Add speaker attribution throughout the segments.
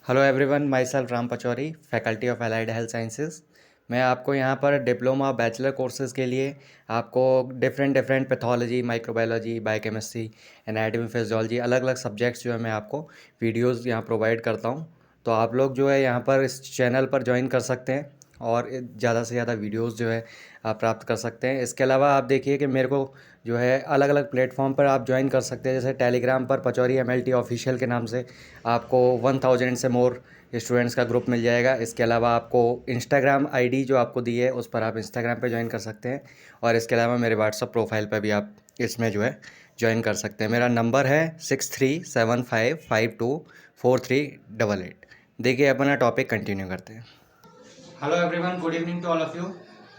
Speaker 1: Hello everyone, my self Ram Pachauri, faculty of allied health sciences. मैं आपको यहाँ पर डिप्लोमा बैचलर कोर्सेज़ के लिए आपको different pathology, microbiology, biochemistry, anatomy, physiology, अलग अलग सब्जेक्ट्स जो है मैं आपको वीडियोज़ यहाँ प्रोवाइड करता हूँ। तो आप लोग जो है यहाँ पर इस चैनल पर ज्वाइन कर सकते हैं और ज़्यादा से ज़्यादा वीडियोज़ जो है आप प्राप्त कर सकते हैं। इसके अलावा आप देखिए कि मेरे को जो है अलग अलग प्लेटफॉर्म पर आप ज्वाइन कर सकते हैं। जैसे टेलीग्राम पर पचौरी MLT ऑफिशियल के नाम से आपको 1000 से मोर स्टूडेंट्स का ग्रुप मिल जाएगा। इसके अलावा आपको इंस्टाग्राम आईडी जो आपको दी है उस पर आप इंस्टाग्राम पे ज्वाइन कर सकते हैं। और इसके अलावा मेरे व्हाट्सअप प्रोफाइल पर भी आप इसमें जो है ज्वाइन कर सकते हैं। मेरा नंबर है 6375524388। देखिए अपना टॉपिक कंटिन्यू करते हैं। Hello everyone, good evening to all of you.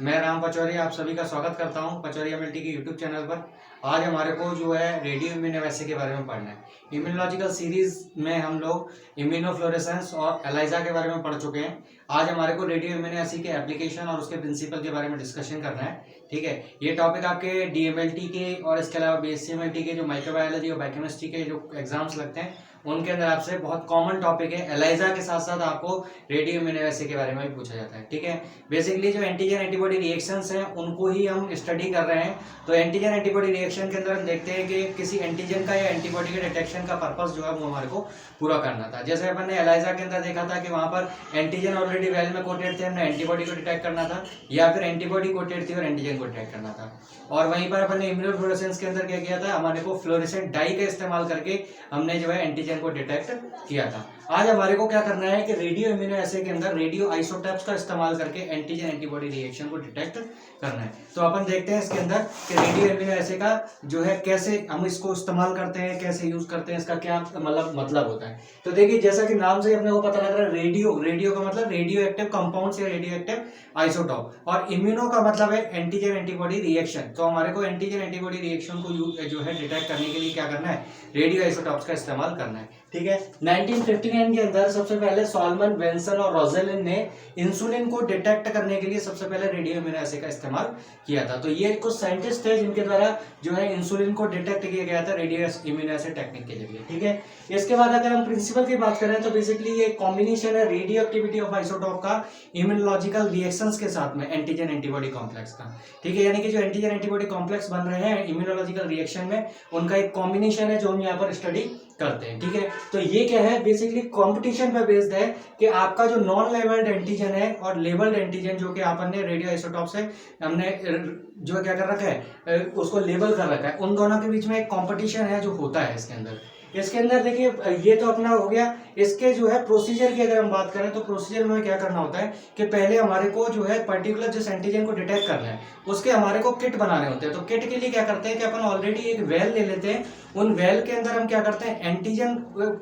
Speaker 1: मैं राम पचौरी आप सभी का स्वागत करता हूं पचौरी MLT के यूट्यूब चैनल पर। आज हमारे को जो है रेडियो इम्यूनोवैसी के बारे में पढ़ना है। इम्यूनोलॉजिकल सीरीज में हम लोग इम्यूनोफ्लोरेसेंस और एलाइजा के बारे में पढ़ चुके हैं। आज हमारे को रेडियो इम्यूनोवैसी के एप्लीकेशन और उसके प्रिंसिपल के बारे में डिस्कशन करना है। ठीक है, ये टॉपिक आपके DMLT के और इसके अलावा BSc MLT के जो माइक्रोबायोलॉजी और बायोकेमिस्ट्री के जो एग्जाम्स लगते हैं उनके अंदर आपसे बहुत कॉमन टॉपिक है। एलाइजा के साथ साथ आपको रेडियो इम्यूनोवैसी के बारे में भी पूछा जाता है। ठीक है, बेसिकली जो एंटीजन एंटीबॉडी रिएक्शंस हैं उनको ही हम स्टडी कर रहे हैं। तो एंटीजन एंटीबॉडी रिएक्शन के अंदर हम देखते हैं कि किसी एंटीजन का या एंटीबॉडी के डिटेक्शन का पर्पस जो है वो हमारे को पूरा करना था। जैसे अपन ने एलाइजा के अंदर देखा था कि वहां पर एंटीजन ऑलरेडी वेल में कोटेड थे, हमने एंटीबॉडी को डिटेक्ट करना था, या फिर एंटीबॉडी कोटेड थी और एंटीजन को डिटेक्ट करना था। और वहीं पर अपन ने इम्यूनोफ्लोरेसेंस के अंदर क्या किया था, हमारे को फ्लोरेसेंट डाई का इस्तेमाल करके हमने जो है एंटीजन को डिटेक्ट किया था। आज हमारे को क्या करना है कि रेडियो इम्यूनोएसे के अंदर रेडियो आइसोटोप्स का इस्तेमाल करके एंटीजन एंटीबॉडी रिएक्शन को डिटेक्ट करना है। तो अपन देखते हैं इसके अंदर कि रेडियो इम्यूनोएसे का जो है कैसे हम इसको इस्तेमाल करते हैं, कैसे यूज करते हैं, इसका क्या मतलब होता है। तो देखिए, जैसा कि नाम से अपने को पता लग रहा है, रेडियो का मतलब रेडियो एक्टिव कंपाउंड या रेडियो एक्टिव आइसोटोप, और इम्यूनो का मतलब है एंटीजन एंटीबॉडी रिएक्शन। तो हमारे को एंटीजन एंटीबॉडी रिएक्शन को जो है डिटेक्ट करने के लिए क्या करना है, रेडियो आइसोटोप्स का इस्तेमाल करना है। ठीक है, 1959 के अंदर सबसे पहले सॉलमन, बेंसन और रोजेलिन ने इंसुलिन को डिटेक्ट करने के लिए सबसे पहले रेडियो इम्यूनोएसे का इस्तेमाल किया था। तो ये कुछ साइंटिस्ट थे जिनके द्वारा जो है इंसुलिन को डिटेक्ट किया गया था रेडियो इम्यूनोएसे टेक्निक के जरिए। ठीक है, इसके बाद अगर हम प्रिंसिपल की बात करें तो बेसिकली ये कॉम्बिनेशन है रेडियो एक्टिविटी ऑफ आइसोटोप का इम्यूनोलॉजिकल रिएक्शंस के साथ में एंटीजन एंटीबॉडी कॉम्प्लेक्स का। ठीक है, यानी कि जो एंटीजन एंटीबॉडी कॉम्प्लेक्स बन रहे हैं इम्यूनोलॉजिकल रिएक्शन में, उनका एक कॉम्बिनेशन है जो हम यहाँ पर स्टडी करते हैं। ठीक है, तो ये क्या है, बेसिकली कंपटीशन पर बेस्ड है कि आपका जो नॉन लेबल्ड एंटीजन है और लेबल्ड एंटीजन जो कि आपन ने रेडियो आइसोटोप से हमने जो क्या कर रखा है उसको लेबल कर रखा है, उन दोनों के बीच में एक कंपटीशन है जो होता है इसके अंदर। इसके अंदर देखिए, ये तो अपना हो गया। इसके जो है प्रोसीजर की अगर हम बात करें तो प्रोसीजर में क्या करना होता है कि पहले हमारे को जो है पर्टिकुलर जिस एंटीजन को डिटेक्ट करना है उसके हमारे को किट बनाने होते हैं। तो किट के लिए क्या करते हैं कि अपन ऑलरेडी एक वेल ले लेते हैं, उन वेल के अंदर हम क्या करते हैं एंटीजन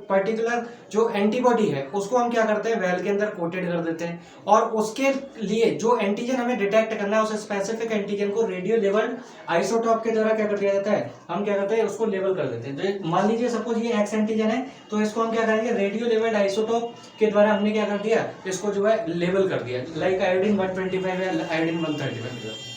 Speaker 1: पर्टिकुलर जो एंटीबॉडी है उसको हम क्या करते हैं वेल के अंदर कोटेड कर देते हैं, और उसके लिए जो एंटीजन हमें डिटेक्ट करना है उस स्पेसिफिक एंटीजन को रेडियो लेवल्ड आइसोटोप के द्वारा क्या कर दिया जाता है, हम क्या करते हैं उसको लेबल कर देते हैं। तो मान लीजिए सपोज ये एक्स एंटीजन है, तो इसको हम क्या करेंगे रेडियो लेवल्ड आइसोटोप के द्वारा हमने क्या कर दिया, इसको जो है लेबल कर दिया, लाइक आयोडीन 125 या आयोडीन 135।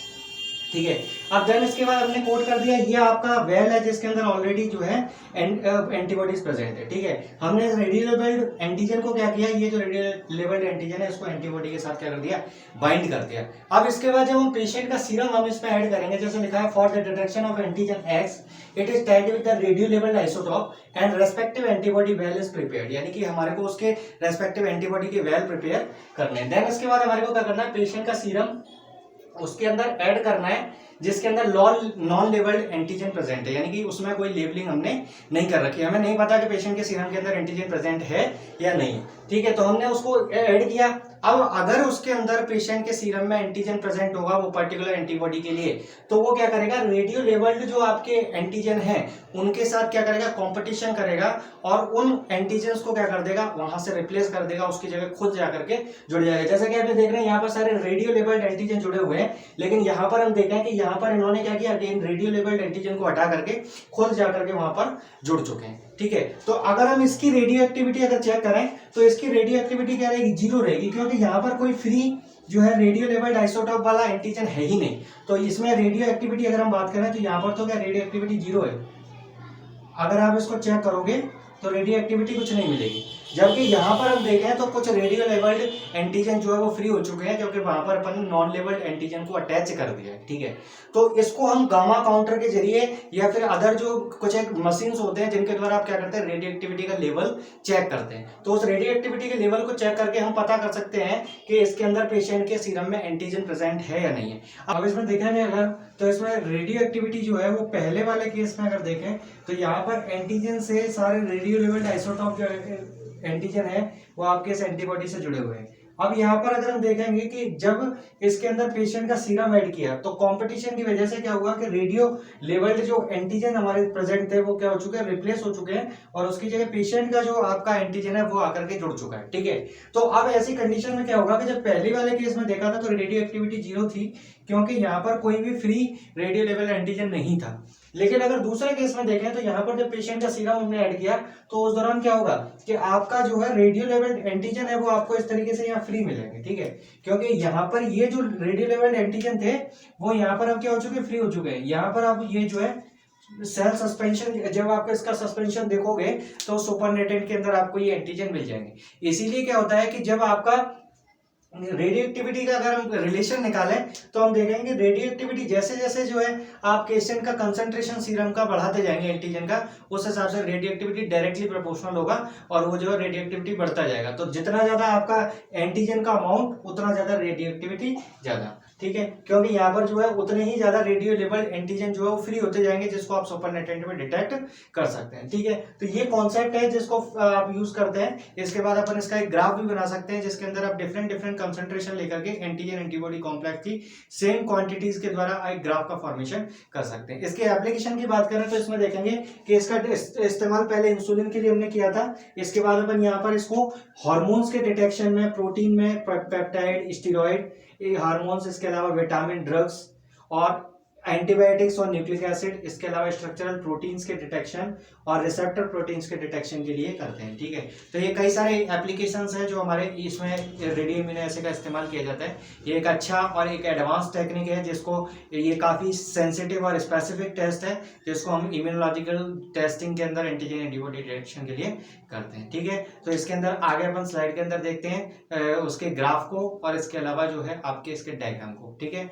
Speaker 1: ठीक है, अब देन इसके बाद हमने कोड कर दिया ये आपका वेल है जिसके अंदर ऑलरेडी जो है एंटीबॉडीज प्रेजेंट है। ठीक है, हमने रेडियो लेबल्ड एंटीजन को क्या किया, ये जो रेडियो लेबल्ड एंटीजन है इसको एंटीबॉडी के साथ क्या कर दिया, बाइंड कर दिया। अब इसके बाद जब हम पेशेंट का सीरम हम इसमें ऐड करेंगे, जैसे लिखा है for the detection of antigen x it is tied with the radio labelled isotope and respective antibody well is prepared, यानी कि हमारे को उसके रेस्पेक्टिव एंटीबॉडी के वेल प्रिपेयर करने हैं। देन इसके बाद हमारे को क्या करना है, पेशेंट का सीरम उसके अंदर ऐड करना है जिसके अंदर नॉन लेबल्ड एंटीजन प्रेजेंट है, यानी कि उसमें कोई लेबलिंग हमने नहीं कर रखी है, हमें नहीं पता कि पेशेंट के सीरम के अंदर एंटीजन प्रेजेंट है या नहीं। ठीक है, तो हमने उसको ऐड किया। अब अगर उसके अंदर पेशेंट के सीरम में एंटीजन प्रेजेंट होगा वो पर्टिकुलर एंटीबॉडी के लिए, तो वो क्या करेगा रेडियो लेबल्ड जो आपके एंटीजन है उनके साथ क्या करेगा कंपटीशन करेगा और उन एंटीजन्स को क्या कर देगा वहां से रिप्लेस कर देगा, उसकी जगह खुद जाकर के जुड़ जाएगा। जैसा कि आप देख रहे हैं यहाँ पर सारे रेडियो लेबल्ड एंटीजन जुड़े हुए हैं, लेकिन यहाँ पर हम देख रहे हैं कि यहाँ पर इन्होंने क्या किया, अगेन रेडियो लेबल्ड एंटीजन को हटा करके खुद जाकर के वहां पर जुड़ चुके हैं। ठीक है, तो अगर हम इसकी रेडियो एक्टिविटी अगर चेक करें तो इसकी रेडियो एक्टिविटी क्या रहेगी, जीरो रहेगी, क्योंकि यहाँ पर कोई फ्री जो है रेडियो लेबल्ड आइसोटोप वाला एंटीजन है ही नहीं। तो इसमें रेडियो एक्टिविटी अगर हम बात करें तो यहाँ पर तो क्या रेडियो एक्टिविटी जीरो है। अगर आप इसको चेक करोगे तो रेडियो एक्टिविटी कुछ नहीं मिलेगी। जबकि यहाँ पर हम देखें तो कुछ रेडियो लेवल्ड एंटीजन जो है वो फ्री हो चुके हैं, क्योंकि वहां पर अपन नॉन लेवल्ड एंटीजन को अटैच कर दिया है। ठीक है, तो इसको हम गामा काउंटर के जरिए या फिर अदर जो कुछ एक मशीन होते हैं जिनके द्वारा आप क्या करते हैं, रेडियो एक्टिविटी का लेवल चेक करते हैं। तो उस रेडियो एक्टिविटी के लेवल को चेक करके हम पता कर सकते हैं कि इसके अंदर पेशेंट के सीरम में एंटीजन प्रेजेंट है या नहीं है। अब इसमें देखेंगे अगर, तो इसमें रेडियो एक्टिविटी जो है वो पहले वाले केस में अगर देखें तो यहाँ पर एंटीजन से सारे रेडियो लेवल्ड आइसोटॉप जो एंटीजन है वो आपके इस एंटीबॉडी से जुड़े हुए हैं। अब यहाँ पर अगर हम देखेंगे कि जब इसके अंदर पेशेंट का सीरम ऐड किया तो कंपटीशन की वजह से क्या हुआ कि रेडियो लेवल्ड जो एंटीजन हमारे प्रेजेंट थे वो क्या हो चुके हैं, रिप्लेस हो चुके हैं, और उसकी जगह पेशेंट का जो आपका एंटीजन है वो आकर के जुड़ चुका है। ठीक है, तो अब ऐसी कंडीशन में क्या होगा कि जब पहले वाले केस में देखा था तो रेडियो एक्टिविटी 0 थी, क्योंकि यहाँ पर कोई भी फ्री रेडियो लेवल एंटीजन नहीं था। लेकिन अगर दूसरे केस में देखें तो यहाँ पर जब पेशेंट का सीरम हमने ऐड किया तो उस दौरान क्या होगा कि आपका जो है रेडियो लेवल एंटीजन है वो आपको इस तरीके से यहाँ फ्री मिलेंगे। ठीक है, क्योंकि यहाँ पर ये जो रेडियो लेवल एंटीजन थे वो यहाँ पर अब क्या हो चुके, फ्री हो चुके हैं। यहाँ पर आप ये जो है सेल सस्पेंशन, जब आप इसका सस्पेंशन देखोगे तो सुपरनेटेंट के अंदर आपको ये एंटीजन मिल जाएंगे। इसीलिए क्या होता है कि जब आपका रेडियो एक्टिविटी का अगर हम रिलेशन निकालें तो हम देखेंगे रेडियो एक्टिविटी जैसे जैसे जो है आप पेशेंट का कंसंट्रेशन सीरम का बढ़ाते जाएंगे एंटीजन का, उस हिसाब से रेडियो एक्टिविटी डायरेक्टली प्रोपोर्शनल होगा और वो जो है रेडियो एक्टिविटी बढ़ता जाएगा। तो जितना ज्यादा आपका एंटीजन का अमाउंट उतना ज्यादा रेडियो एक्टिविटी ज्यादा। ठीक है, क्योंकि यहाँ पर जो है उतने ही ज्यादा रेडियो लेवल एंटीजन जो है वो फ्री होते जाएंगे, जिसको आप सुपरनेटेंट में डिटेक्ट कर सकते हैं। ठीक है, तो ये कॉन्सेप्ट है जिसको आप यूज करते हैं। इसके बाद अपन इसका एक ग्राफ भी बना सकते हैं जिसके अंदर आप डिफरेंट डिफरेंट कंसंट्रेशन लेकर के एंटीजन एंटीबॉडी कॉम्प्लेक्स की सेम क्वांटिटीज के द्वारा एक ग्राफ का फॉर्मेशन कर सकते हैं। इसके एप्लीकेशन की बात करें तो इसमें देखेंगे कि इसका इस्तेमाल पहले इंसुलिन के लिए हमने किया था। इसके बाद अपन यहाँ पर इसको हार्मोन्स के डिटेक्शन में, प्रोटीन में, पेप्टाइड, स्टीरॉइड हार्मोन्स, इसके अलावा विटामिन, ड्रग्स और एंटीबायोटिक्स और न्यूक्लिक एसिड, इसके अलावा स्ट्रक्चरल प्रोटीन्स के डिटेक्शन और रिसेप्टर प्रोटीन्स के डिटेक्शन के लिए करते हैं। ठीक है, तो ये कई सारे एप्लीकेशंस हैं जो हमारे इसमें रेडियो इम्यूनोएसे का इस्तेमाल किया जाता है। ये एक अच्छा और एक एडवांस टेक्निक है जिसको, ये काफ़ी सेंसिटिव और स्पेसिफिक टेस्ट है जिसको हम इम्यूनोलॉजिकल टेस्टिंग के अंदर एंटीजन एंटीबॉडी डिटेक्शन के लिए करते हैं। ठीक है, तो इसके अंदर आगे अपन स्लाइड के अंदर देखते हैं उसके ग्राफ को और इसके अलावा जो है आपके इसके डायग्राम को। ठीक है,